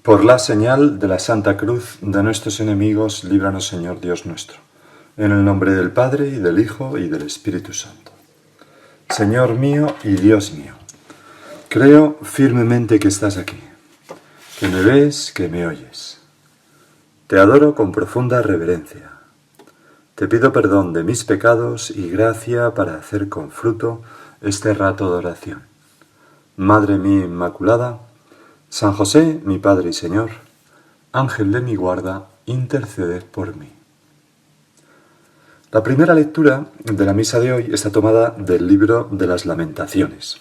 Por la señal de la Santa Cruz de nuestros enemigos, líbranos, Señor Dios nuestro. En el nombre del Padre, y del Hijo, y del Espíritu Santo. Señor mío y Dios mío, creo firmemente que estás aquí, que me ves, que me oyes. Te adoro con profunda reverencia. Te pido perdón de mis pecados y gracia para hacer con fruto este rato de oración. Madre mía Inmaculada, San José, mi Padre y Señor, Ángel de mi guarda, interceded por mí. La primera lectura de la misa de hoy está tomada del libro de las Lamentaciones.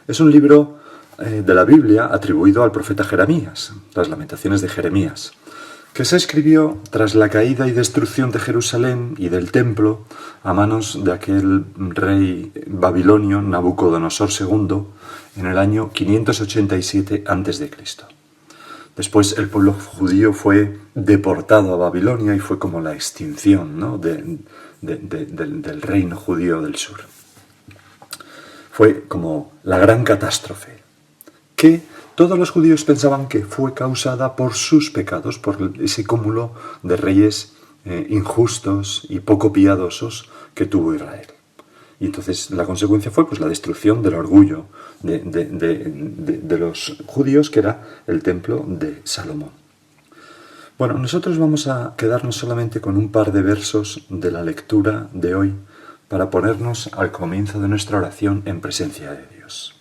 Es un libro de la Biblia atribuido al profeta Jeremías, las Lamentaciones de Jeremías, que se escribió tras la caída y destrucción de Jerusalén y del templo a manos de aquel rey babilonio Nabucodonosor II en el año 587 a.C. Después el pueblo judío fue deportado a Babilonia y fue como la extinción, ¿no?, del reino judío del sur. Fue como la gran catástrofe, que todos los judíos pensaban que fue causada por sus pecados, por ese cúmulo de reyes injustos y poco piadosos que tuvo Israel. Y entonces la consecuencia fue pues la destrucción del orgullo de los judíos, que era el templo de Salomón. Bueno, nosotros vamos a quedarnos solamente con un par de versos de la lectura de hoy para ponernos al comienzo de nuestra oración en presencia de Dios.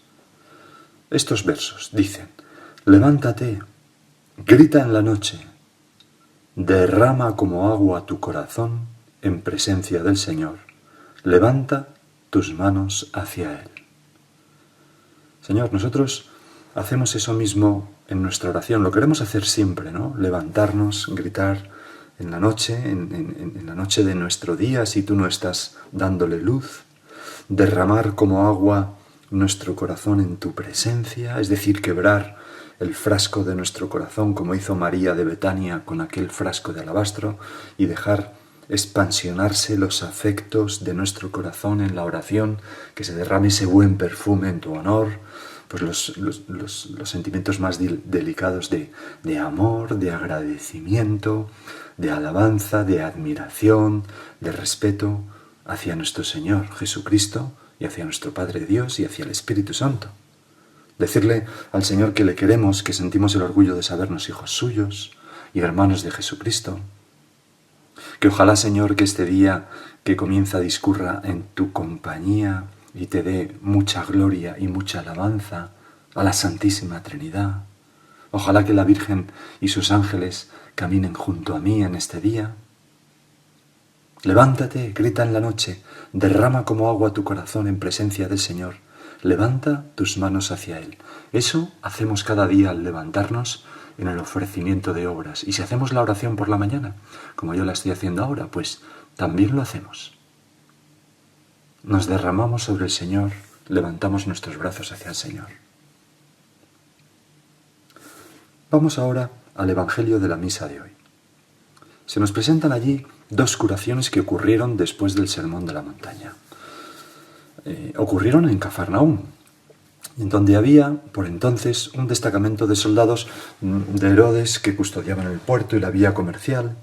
Estos versos dicen: levántate, grita en la noche, derrama como agua tu corazón en presencia del Señor, levanta tus manos hacia Él. Señor, nosotros hacemos eso mismo en nuestra oración, lo queremos hacer siempre, ¿no? Levantarnos, gritar en la noche, en la noche de nuestro día, si tú no estás dándole luz, derramar como agua nuestro corazón en tu presencia, es decir, quebrar el frasco de nuestro corazón como hizo María de Betania con aquel frasco de alabastro y dejar expansionarse los afectos de nuestro corazón en la oración, que se derrame ese buen perfume en tu honor, pues los sentimientos más delicados de amor, de agradecimiento, de alabanza, de admiración, de respeto hacia nuestro Señor Jesucristo y hacia nuestro Padre Dios y hacia el Espíritu Santo. Decirle al Señor que le queremos, que sentimos el orgullo de sabernos hijos suyos y hermanos de Jesucristo. Que ojalá, Señor, que este día que comienza discurra en tu compañía y te dé mucha gloria y mucha alabanza a la Santísima Trinidad. Ojalá que la Virgen y sus ángeles caminen junto a mí en este día. Levántate, grita en la noche, derrama como agua tu corazón en presencia del Señor. Levanta tus manos hacia Él. Eso hacemos cada día al levantarnos en el ofrecimiento de obras. Y si hacemos la oración por la mañana, como yo la estoy haciendo ahora, pues también lo hacemos. Nos derramamos sobre el Señor, levantamos nuestros brazos hacia el Señor. Vamos ahora al Evangelio de la misa de hoy. Se nos presentan allí dos curaciones que ocurrieron después del Sermón de la Montaña. Ocurrieron en Cafarnaúm, donde había por entonces un destacamento de soldados de Herodes que custodiaban el puerto y la vía comercial.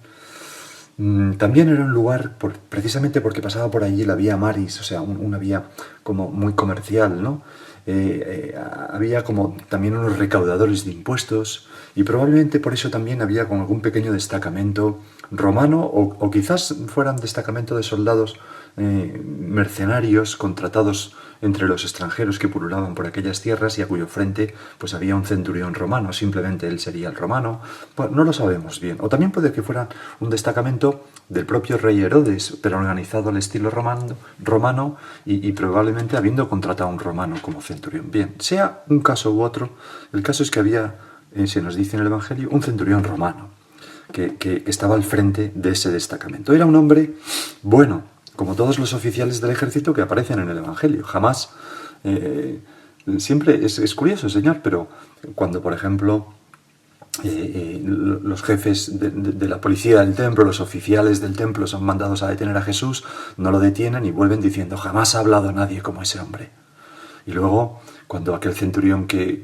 También era un lugar, precisamente porque pasaba por allí la vía Maris, o sea, una vía como muy comercial, ¿no? Había como también unos recaudadores de impuestos y probablemente por eso también había como algún pequeño destacamento romano o quizás fueran destacamento de soldados mercenarios contratados entre los extranjeros que pululaban por aquellas tierras y a cuyo frente pues había un centurión romano, simplemente él sería el romano. Bueno, no lo sabemos bien. O también puede que fuera un destacamento del propio rey Herodes, pero organizado al estilo romano y probablemente habiendo contratado a un romano como centurión. Bien, sea un caso u otro, el caso es que había, se nos dice en el Evangelio, un centurión romano que estaba al frente de ese destacamento. Era un hombre bueno, como todos los oficiales del ejército que aparecen en el Evangelio. Jamás, siempre es curioso, Señor, pero cuando, por ejemplo, los jefes de la policía del templo, los oficiales del templo son mandados a detener a Jesús, no lo detienen y vuelven diciendo: jamás ha hablado nadie como ese hombre. Y luego, cuando aquel centurión que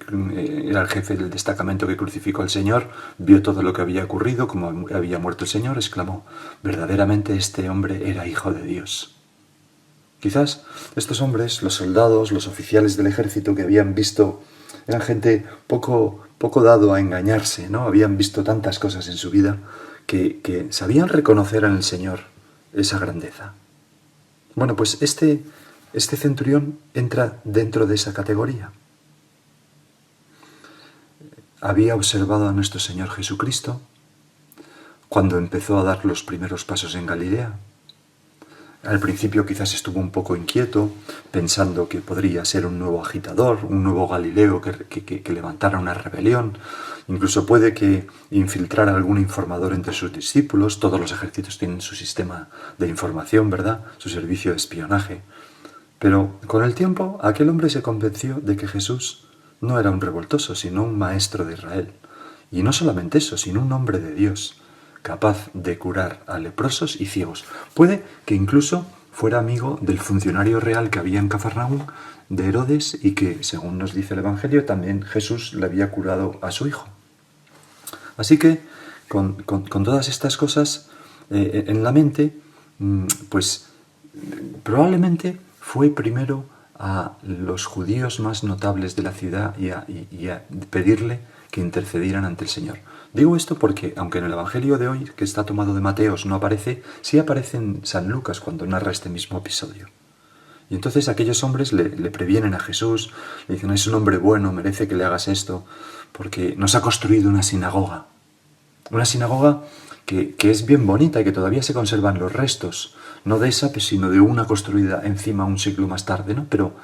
era el jefe del destacamento que crucificó al Señor, vio todo lo que había ocurrido, como había muerto el Señor, exclamó: verdaderamente este hombre era hijo de Dios. Quizás estos hombres, los soldados, los oficiales del ejército que habían visto, eran gente poco dado a engañarse, ¿no? Habían visto tantas cosas en su vida que sabían reconocer en el Señor esa grandeza. Bueno, pues este centurión entra dentro de esa categoría. Había observado a nuestro Señor Jesucristo cuando empezó a dar los primeros pasos en Galilea. Al principio quizás estuvo un poco inquieto, pensando que podría ser un nuevo agitador, un nuevo Galileo que levantara una rebelión. Incluso puede que infiltrara algún informador entre sus discípulos. Todos los ejércitos tienen su sistema de información, ¿verdad? Su servicio de espionaje. Pero con el tiempo aquel hombre se convenció de que Jesús no era un revoltoso, sino un maestro de Israel. Y no solamente eso, sino un hombre de Dios, capaz de curar a leprosos y ciegos. Puede que incluso fuera amigo del funcionario real que había en Cafarnaúm, de Herodes, y que, según nos dice el Evangelio, también Jesús le había curado a su hijo. Así que, con todas estas cosas en la mente, pues probablemente fue primero a los judíos más notables de la ciudad y a pedirle que intercedieran ante el Señor. Digo esto porque, aunque en el Evangelio de hoy, que está tomado de Mateos, no aparece, sí aparece en San Lucas cuando narra este mismo episodio. Y entonces aquellos hombres le previenen a Jesús, le dicen: es un hombre bueno, merece que le hagas esto, porque nos ha construido una sinagoga. Una sinagoga que es bien bonita y que todavía se conservan los restos, no de esa, sino de una construida encima un siglo más tarde, ¿no? Pero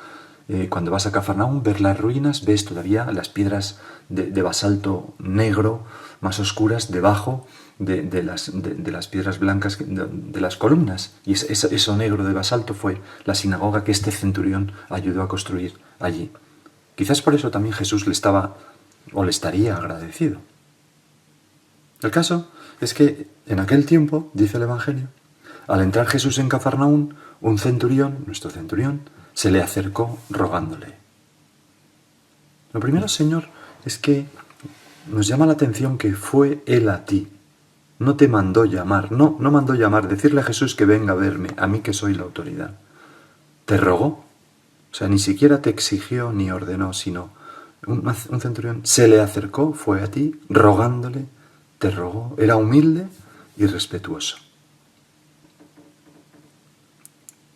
cuando vas a Cafarnaúm, ver las ruinas, ves todavía las piedras de basalto negro, más oscuras, debajo de las piedras blancas de las columnas. Y eso negro de basalto fue la sinagoga que este centurión ayudó a construir allí. Quizás por eso también Jesús le estaría agradecido. El caso es que en aquel tiempo, dice el Evangelio, al entrar Jesús en Cafarnaúm, un centurión, nuestro centurión, se le acercó rogándole. Lo primero, Señor, es que nos llama la atención que fue Él a ti. No te mandó llamar, no mandó llamar, decirle a Jesús que venga a verme, a mí que soy la autoridad. Te rogó. O sea, ni siquiera te exigió ni ordenó, sino un centurión se le acercó, fue a ti, rogándole, te rogó. Era humilde y respetuoso.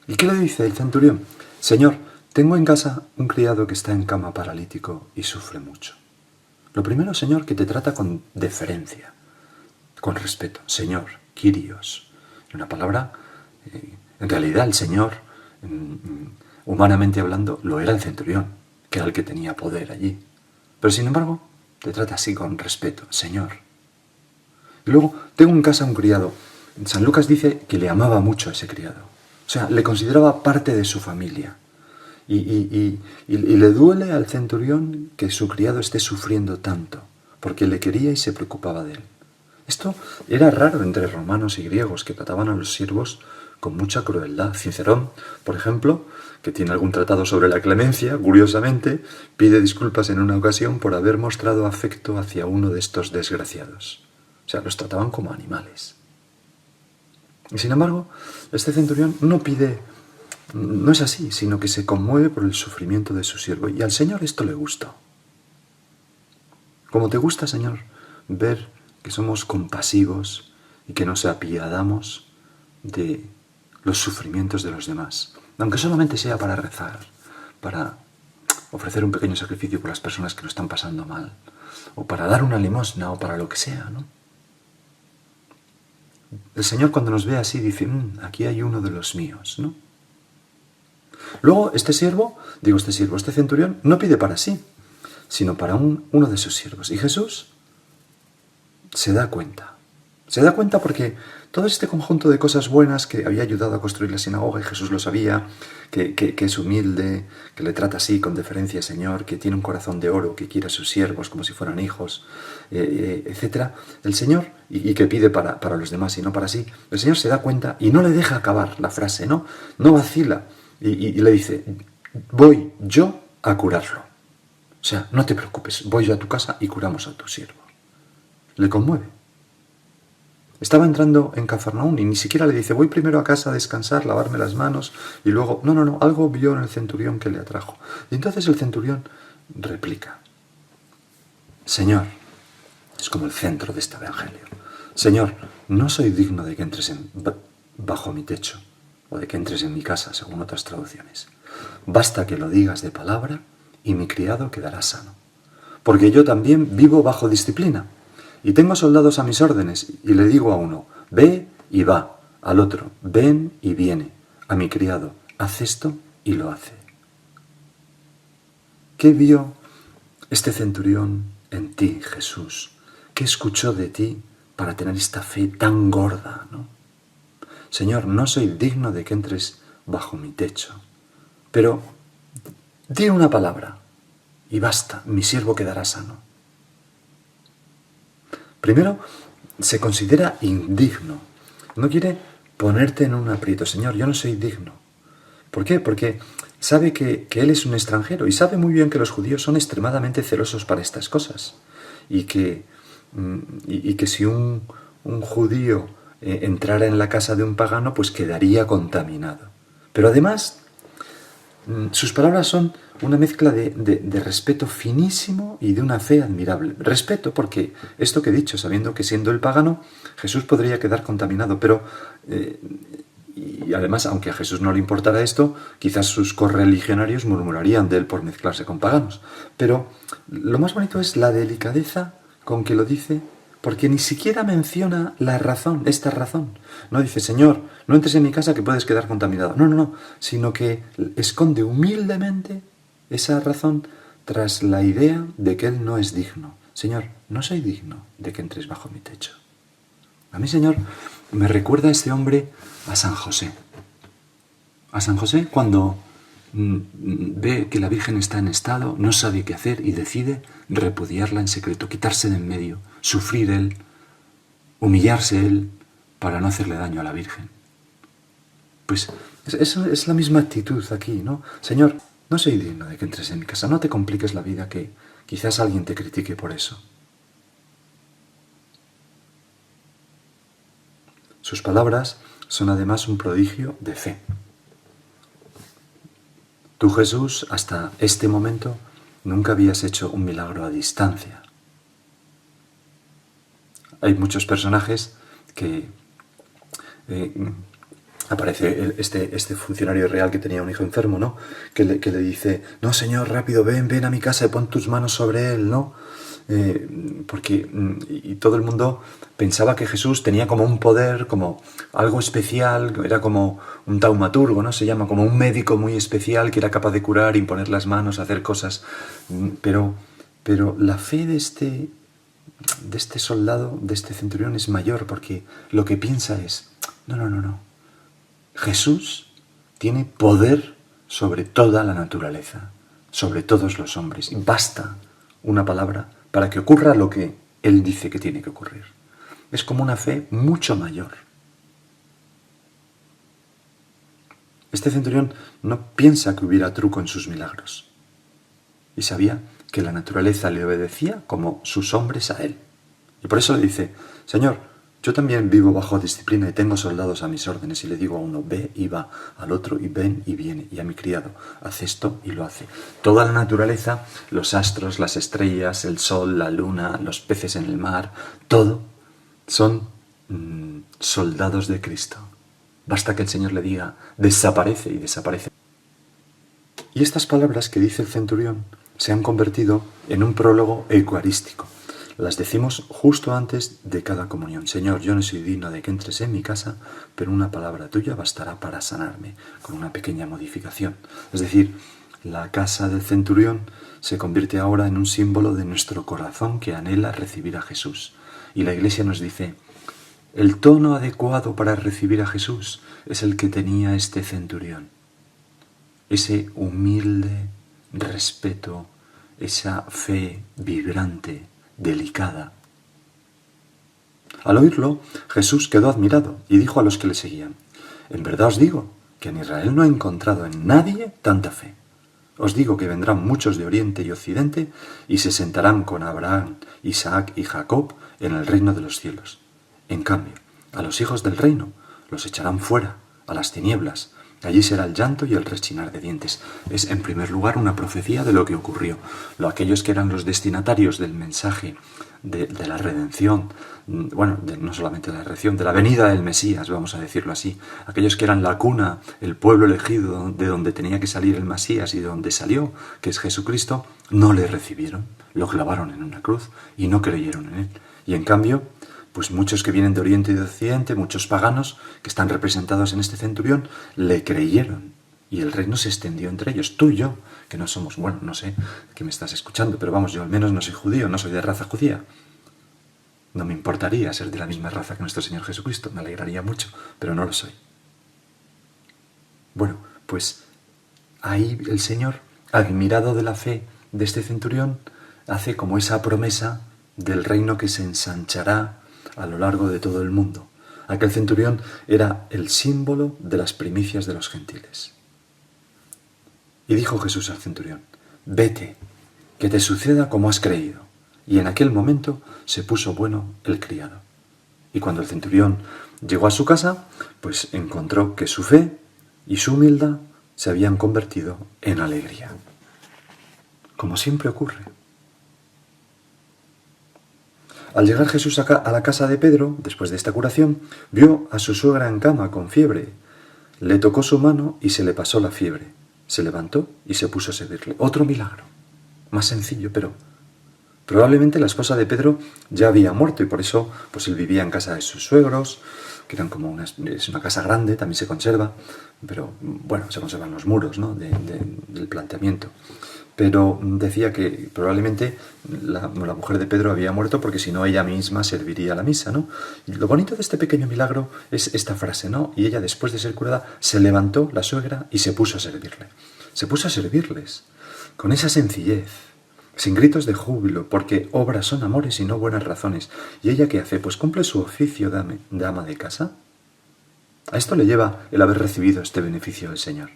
¿Y qué le dice el centurión? Señor, tengo en casa un criado que está en cama paralítico y sufre mucho. Lo primero, Señor, que te trata con deferencia, con respeto. Señor, Kyrios. Una palabra, en realidad el Señor, humanamente hablando, lo era el centurión, que era el que tenía poder allí. Pero sin embargo, te trata así con respeto. Señor. Y luego, tengo en casa un criado. San Lucas dice que le amaba mucho a ese criado. O sea, le consideraba parte de su familia. Y le duele al centurión que su criado esté sufriendo tanto, porque le quería y se preocupaba de él. Esto era raro entre romanos y griegos, que trataban a los siervos con mucha crueldad. Cicerón, por ejemplo, que tiene algún tratado sobre la clemencia, curiosamente, pide disculpas en una ocasión por haber mostrado afecto hacia uno de estos desgraciados. O sea, los trataban como animales. Y sin embargo, este centurión no es así, sino que se conmueve por el sufrimiento de su siervo. Y al Señor esto le gustó. Como te gusta, Señor, ver que somos compasivos y que nos apiadamos de los sufrimientos de los demás. Aunque solamente sea para rezar, para ofrecer un pequeño sacrificio por las personas que lo están pasando mal, o para dar una limosna, o para lo que sea, ¿no? El Señor, cuando nos ve así, dice: aquí hay uno de los míos, ¿no? Luego, este centurión, no pide para sí, sino para uno de sus siervos. Y Jesús se da cuenta. Se da cuenta porque todo este conjunto de cosas buenas que había ayudado a construir la sinagoga, y Jesús lo sabía, que es humilde, que le trata así con deferencia al Señor, que tiene un corazón de oro, que quiere a sus siervos como si fueran hijos, etc. El Señor, y que pide para los demás y no para sí, el Señor se da cuenta y no le deja acabar la frase, no vacila, y le dice: voy yo a curarlo. O sea, no te preocupes, voy yo a tu casa y curamos a tu siervo. Le conmueve. Estaba entrando en Cafarnaún y ni siquiera le dice, voy primero a casa a descansar, lavarme las manos y luego... No, algo vio en el centurión que le atrajo. Y entonces el centurión replica, Señor, es como el centro de este evangelio, Señor, no soy digno de que entres bajo mi techo o de que entres en mi casa, según otras traducciones. Basta que lo digas de palabra y mi criado quedará sano. Porque yo también vivo bajo disciplina y tengo soldados a mis órdenes y le digo a uno, ve y va, al otro, ven y viene, a mi criado, haz esto y lo hace. ¿Qué vio este centurión en ti, Jesús? ¿Qué escuchó de ti para tener esta fe tan gorda, ¿no? Señor, no soy digno de que entres bajo mi techo, pero di una palabra y basta, mi siervo quedará sano. Primero, se considera indigno. No quiere ponerte en un aprieto. Señor, yo no soy digno. ¿Por qué? Porque sabe que él es un extranjero y sabe muy bien que los judíos son extremadamente celosos para estas cosas. Y que si un judío entrara en la casa de un pagano, pues quedaría contaminado. Pero además, sus palabras son una mezcla de respeto finísimo y de una fe admirable. Respeto porque esto que he dicho, sabiendo que siendo el pagano, Jesús podría quedar contaminado, pero... y además, aunque a Jesús no le importara esto, quizás sus correligionarios murmurarían de él por mezclarse con paganos. Pero lo más bonito es la delicadeza con que lo dice, porque ni siquiera menciona la razón, esta razón. No dice, Señor, no entres en mi casa que puedes quedar contaminado. No, sino que esconde humildemente esa razón tras la idea de que él no es digno. Señor, no soy digno de que entres bajo mi techo. A mí, Señor, me recuerda a este hombre a San José. A San José cuando ve que la Virgen está en estado, no sabe qué hacer y decide repudiarla en secreto, quitarse de en medio, sufrir él, humillarse él para no hacerle daño a la Virgen. Pues es la misma actitud aquí, ¿no? Señor, no soy digno de que entres en mi casa, no te compliques la vida que quizás alguien te critique por eso. Sus palabras son además un prodigio de fe. Tú, Jesús, hasta este momento nunca habías hecho un milagro a distancia. Hay muchos personajes que aparece este funcionario real que tenía un hijo enfermo, ¿no? Que le dice, no, Señor, rápido, ven a mi casa y pon tus manos sobre él, ¿no? Y todo el mundo pensaba que Jesús tenía como un poder, como algo especial, era como un taumaturgo, ¿no? Se llama, como un médico muy especial que era capaz de curar, imponer las manos, hacer cosas. Pero la fe de este soldado, de este centurión es mayor, porque lo que piensa es, no. Jesús tiene poder sobre toda la naturaleza, sobre todos los hombres, y basta una palabra para que ocurra lo que Él dice que tiene que ocurrir. Es como una fe mucho mayor. Este centurión no piensa que hubiera truco en sus milagros. Y sabía que la naturaleza le obedecía como sus hombres a Él. Y por eso le dice, Señor, yo también vivo bajo disciplina y tengo soldados a mis órdenes y le digo a uno, ve y va, al otro y ven y viene, y a mi criado, haz esto y lo hace. Toda la naturaleza, los astros, las estrellas, el sol, la luna, los peces en el mar, todo son soldados de Cristo. Basta que el Señor le diga, desaparece y desaparece. Y estas palabras que dice el centurión se han convertido en un prólogo eucarístico. Las decimos justo antes de cada comunión. Señor, yo no soy digno de que entres en mi casa, pero una palabra tuya bastará para sanarme, con una pequeña modificación. Es decir, la casa del centurión se convierte ahora en un símbolo de nuestro corazón que anhela recibir a Jesús. Y la Iglesia nos dice, el tono adecuado para recibir a Jesús es el que tenía este centurión. Ese humilde respeto, esa fe vibrante, delicada. Al oírlo, Jesús quedó admirado y dijo a los que le seguían, en verdad os digo que en Israel no he encontrado en nadie tanta fe. Os digo que vendrán muchos de Oriente y Occidente y se sentarán con Abraham, Isaac y Jacob en el reino de los cielos. En cambio, a los hijos del reino los echarán fuera, a las tinieblas. Allí será el llanto y el rechinar de dientes. Es, en primer lugar, una profecía de lo que ocurrió. Aquellos que eran los destinatarios del mensaje de la redención, no solamente de la redención, de la venida del Mesías, vamos a decirlo así. Aquellos que eran la cuna, el pueblo elegido de donde tenía que salir el Mesías y de donde salió, que es Jesucristo, no le recibieron, lo clavaron en una cruz y no creyeron en él. Y en cambio, pues muchos que vienen de Oriente y de Occidente, muchos paganos que están representados en este centurión, le creyeron y el reino se extendió entre ellos. Tú y yo, que no somos, no sé que me estás escuchando, pero vamos, yo al menos no soy judío, no soy de raza judía. No me importaría ser de la misma raza que nuestro Señor Jesucristo, me alegraría mucho, pero no lo soy. Bueno, pues ahí el Señor, admirado de la fe de este centurión, hace como esa promesa del reino que se ensanchará a lo largo de todo el mundo. Aquel centurión era el símbolo de las primicias de los gentiles. Y dijo Jesús al centurión: vete, que te suceda como has creído. Y en aquel momento se puso bueno el criado. Y cuando el centurión llegó a su casa, pues encontró que su fe y su humildad se habían convertido en alegría. Como siempre ocurre. Al llegar Jesús a la casa de Pedro, después de esta curación, vio a su suegra en cama con fiebre. Le tocó su mano y se le pasó la fiebre. Se levantó y se puso a servirle. Otro milagro. Más sencillo, pero probablemente la esposa de Pedro ya había muerto y por eso pues él vivía en casa de sus suegros, que eran como es una casa grande, también se conserva, pero bueno, se conservan los muros, ¿no? del planteamiento. Pero decía que probablemente la mujer de Pedro había muerto porque si no ella misma serviría la misa, ¿no? Y lo bonito de este pequeño milagro es esta frase, ¿no? Y ella, después de ser curada, se levantó, la suegra, y se puso a servirle. Se puso a servirles, con esa sencillez, sin gritos de júbilo, porque obras son amores y no buenas razones. ¿Y ella qué hace? Pues cumple su oficio de ama de casa. A esto le lleva el haber recibido este beneficio del Señor.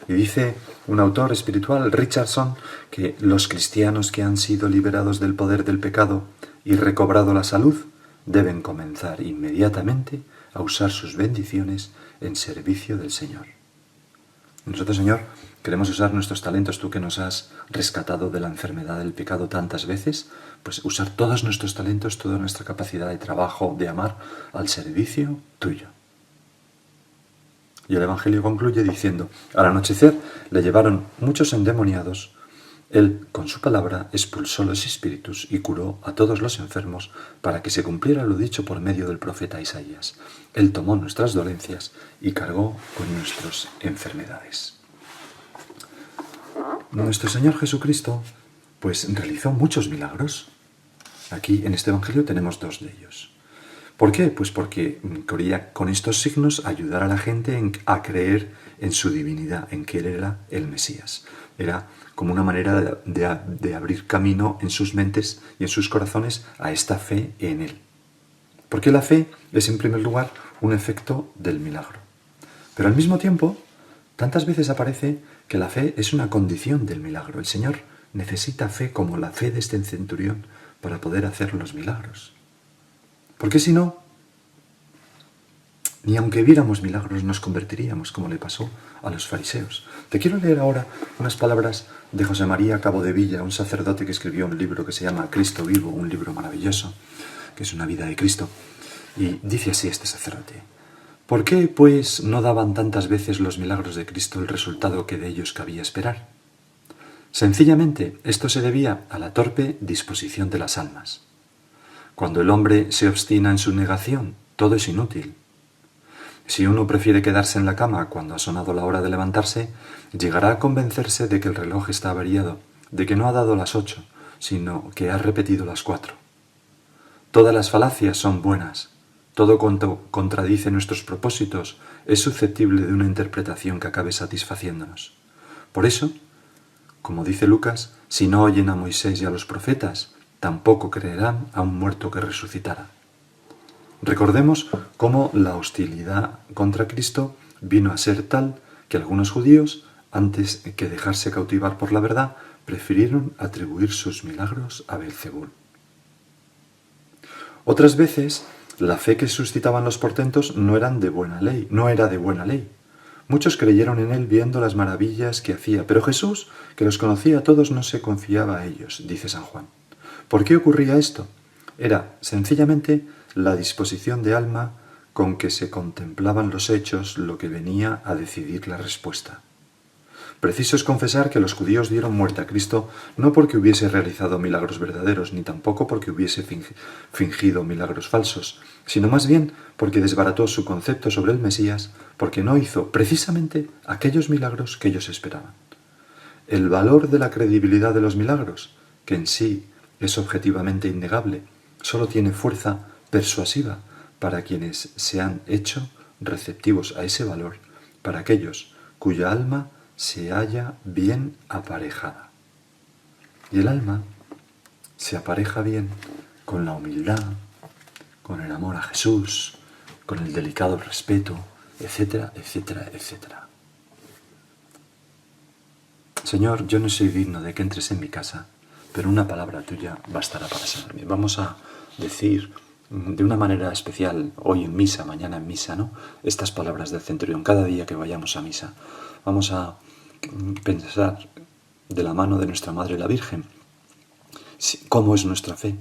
Y dice un autor espiritual, Richardson, que los cristianos que han sido liberados del poder del pecado y recobrado la salud deben comenzar inmediatamente a usar sus bendiciones en servicio del Señor. Nosotros, Señor, queremos usar nuestros talentos, tú que nos has rescatado de la enfermedad del pecado tantas veces, pues usar todos nuestros talentos, toda nuestra capacidad de trabajo, de amar, al servicio tuyo. Y el Evangelio concluye diciendo: al anochecer le llevaron muchos endemoniados. Él, con su palabra, expulsó los espíritus y curó a todos los enfermos para que se cumpliera lo dicho por medio del profeta Isaías. Él tomó nuestras dolencias y cargó con nuestras enfermedades. Nuestro Señor Jesucristo, pues realizó muchos milagros. Aquí en este Evangelio tenemos dos de ellos. ¿Por qué? Pues porque quería con estos signos ayudar a la gente a creer en su divinidad, en que Él era el Mesías. Era como una manera de abrir camino en sus mentes y en sus corazones a esta fe en Él. Porque la fe es, en primer lugar, un efecto del milagro. Pero al mismo tiempo, tantas veces aparece que la fe es una condición del milagro. El Señor necesita fe como la fe de este centurión para poder hacer los milagros. Porque si no, ni aunque viéramos milagros nos convertiríamos, como le pasó a los fariseos. Te quiero leer ahora unas palabras de José María Cabodevilla, un sacerdote que escribió un libro que se llama Cristo Vivo, un libro maravilloso, que es una vida de Cristo. Y dice así este sacerdote: ¿por qué, pues, no daban tantas veces los milagros de Cristo el resultado que de ellos cabía esperar? Sencillamente, esto se debía a la torpe disposición de las almas. Cuando el hombre se obstina en su negación, todo es inútil. Si uno prefiere quedarse en la cama cuando ha sonado la hora de levantarse, llegará a convencerse de que el reloj está averiado, de que no ha dado las 8, sino que ha repetido las 4. Todas las falacias son buenas. Todo cuanto contradice nuestros propósitos es susceptible de una interpretación que acabe satisfaciéndonos. Por eso, como dice Lucas, si no oyen a Moisés y a los profetas, tampoco creerán a un muerto que resucitara. Recordemos cómo la hostilidad contra Cristo vino a ser tal que algunos judíos antes que dejarse cautivar por la verdad, prefirieron atribuir sus milagros a Beelzebul. Otras veces, la fe que suscitaban los portentos no era de buena ley. Muchos creyeron en él viendo las maravillas que hacía, pero Jesús, que los conocía a todos, no se confiaba a ellos, dice San Juan. ¿Por qué ocurría esto? Era sencillamente la disposición de alma con que se contemplaban los hechos lo que venía a decidir la respuesta. Preciso es confesar que los judíos dieron muerte a Cristo no porque hubiese realizado milagros verdaderos, ni tampoco porque hubiese fingido milagros falsos, sino más bien porque desbarató su concepto sobre el Mesías, porque no hizo precisamente aquellos milagros que ellos esperaban. El valor de la credibilidad de los milagros, que en sí es objetivamente innegable, solo tiene fuerza persuasiva para quienes se han hecho receptivos a ese valor, para aquellos cuya alma se halla bien aparejada. Y el alma se apareja bien con la humildad, con el amor a Jesús, con el delicado respeto, etcétera, etcétera, etcétera. Señor, yo no soy digno de que entres en mi casa, pero una palabra tuya bastará para sanarme. Vamos a decir de una manera especial hoy en misa, mañana en misa, ¿no? Estas palabras del centurión, cada día que vayamos a misa. Vamos a pensar de la mano de nuestra Madre la Virgen cómo es nuestra fe,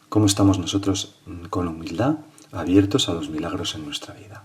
cómo estamos nosotros con humildad abiertos a los milagros en nuestra vida.